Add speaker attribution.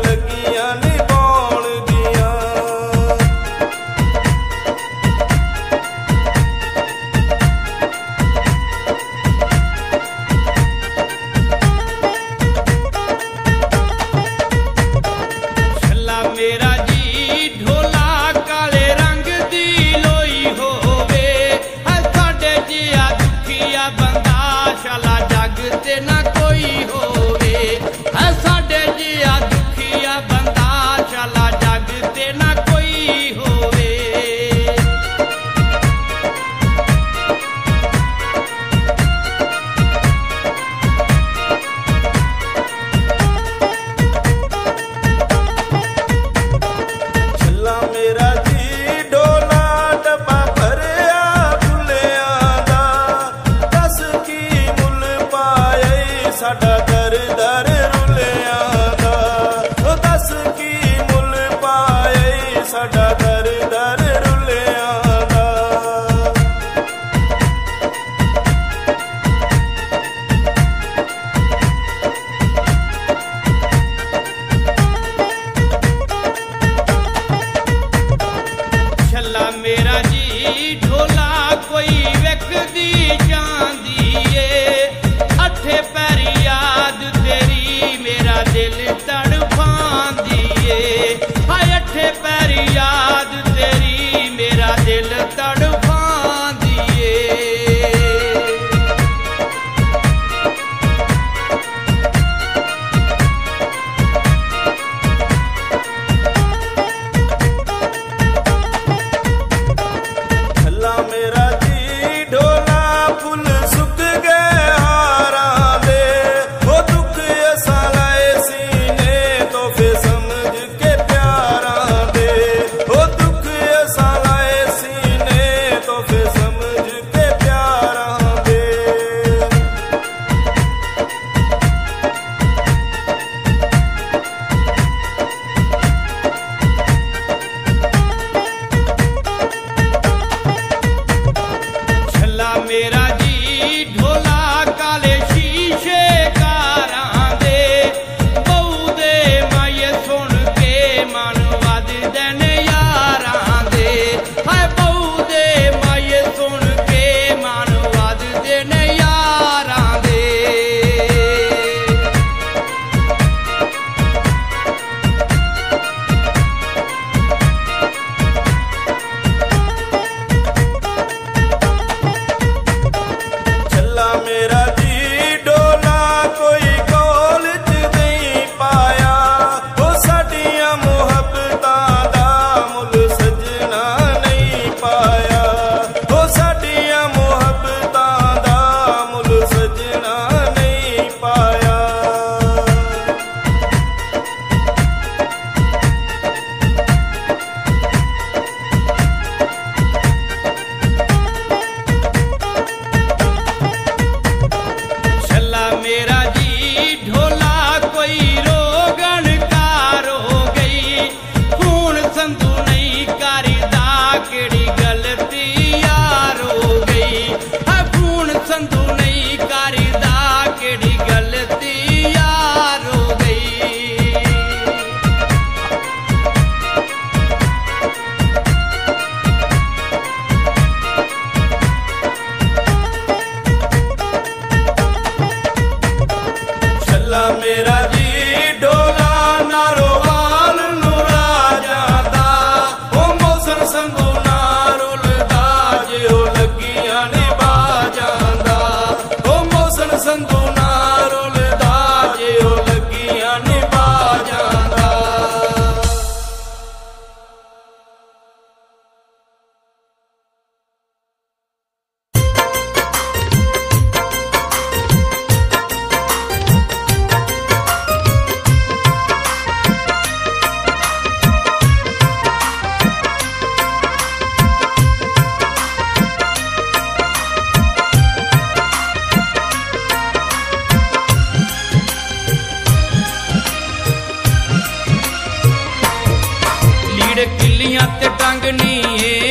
Speaker 1: लगियां निभाउण दियां।
Speaker 2: छल्ला मेरा जी ढोला काले रंग दी लोई होवे, साडे जिया दुखिया बंदा शाला जग ते ना कोई होवे, साडे जिया दुखिया बंदा शाला जग ते ना कोई होवे।
Speaker 1: छल्ला मेरा जी ढोला डब्बा भरिया फुल्लियां दा, दस की मुल पाए साडा दर दर रुलियां दा, दस की मुल पाए साडा दर दर रुलियां दा।
Speaker 2: छल्ला मेरा जी ढोला कोई व्यक्ति चांदी ए, अठे पैरी याद तेरी मेरा दिल तड़फांदी ए, हाय अठे पैरी याद तेरी मेरा दिल तड़फांदी ए।
Speaker 1: छल्ला मेरा जी ढोला फुल सुक गए हारां दे, ओ दुख असां लाए सीने तो फिर समझ के प्यारां दे, ओ दुख असां लाए सीने तो फिर समझ के प्यारां दे।
Speaker 2: छल्ला मेरा जी ढोला काले शीशे कारां दे, बहू दे माये सुन के मन वधदे ने यारां दे, हाय बहू दे माये सुन के मन वधदे ने यारां दे।
Speaker 1: छल्ला मेरा जी ढोला कोई कौल च नहीं पाया, ओ साडियां मुहब्बतां दा मुल सजना नहीं पाया, ओ साडियां मुहब्बतां दा मुल सजना नहीं पाया।
Speaker 2: छल्ला मेरा जी ढोला कोई रोगन कार हो गई, खून संधू नहीं करदा केड़ी गलती यार हो गई, खून संधू नहीं करदा केड़ी गलती यार हो गई।
Speaker 1: छल्ला मेरा जी ढोला नारोवाल नूरा जांदा, ओ मौसम संगू नारुलदा जे ओ लगियां निभा जांदा, ओ मौसम संगू नारुलदा जे ओ लगियां निभा जांदा।
Speaker 2: लीड़ किलियां ते टंगनी ए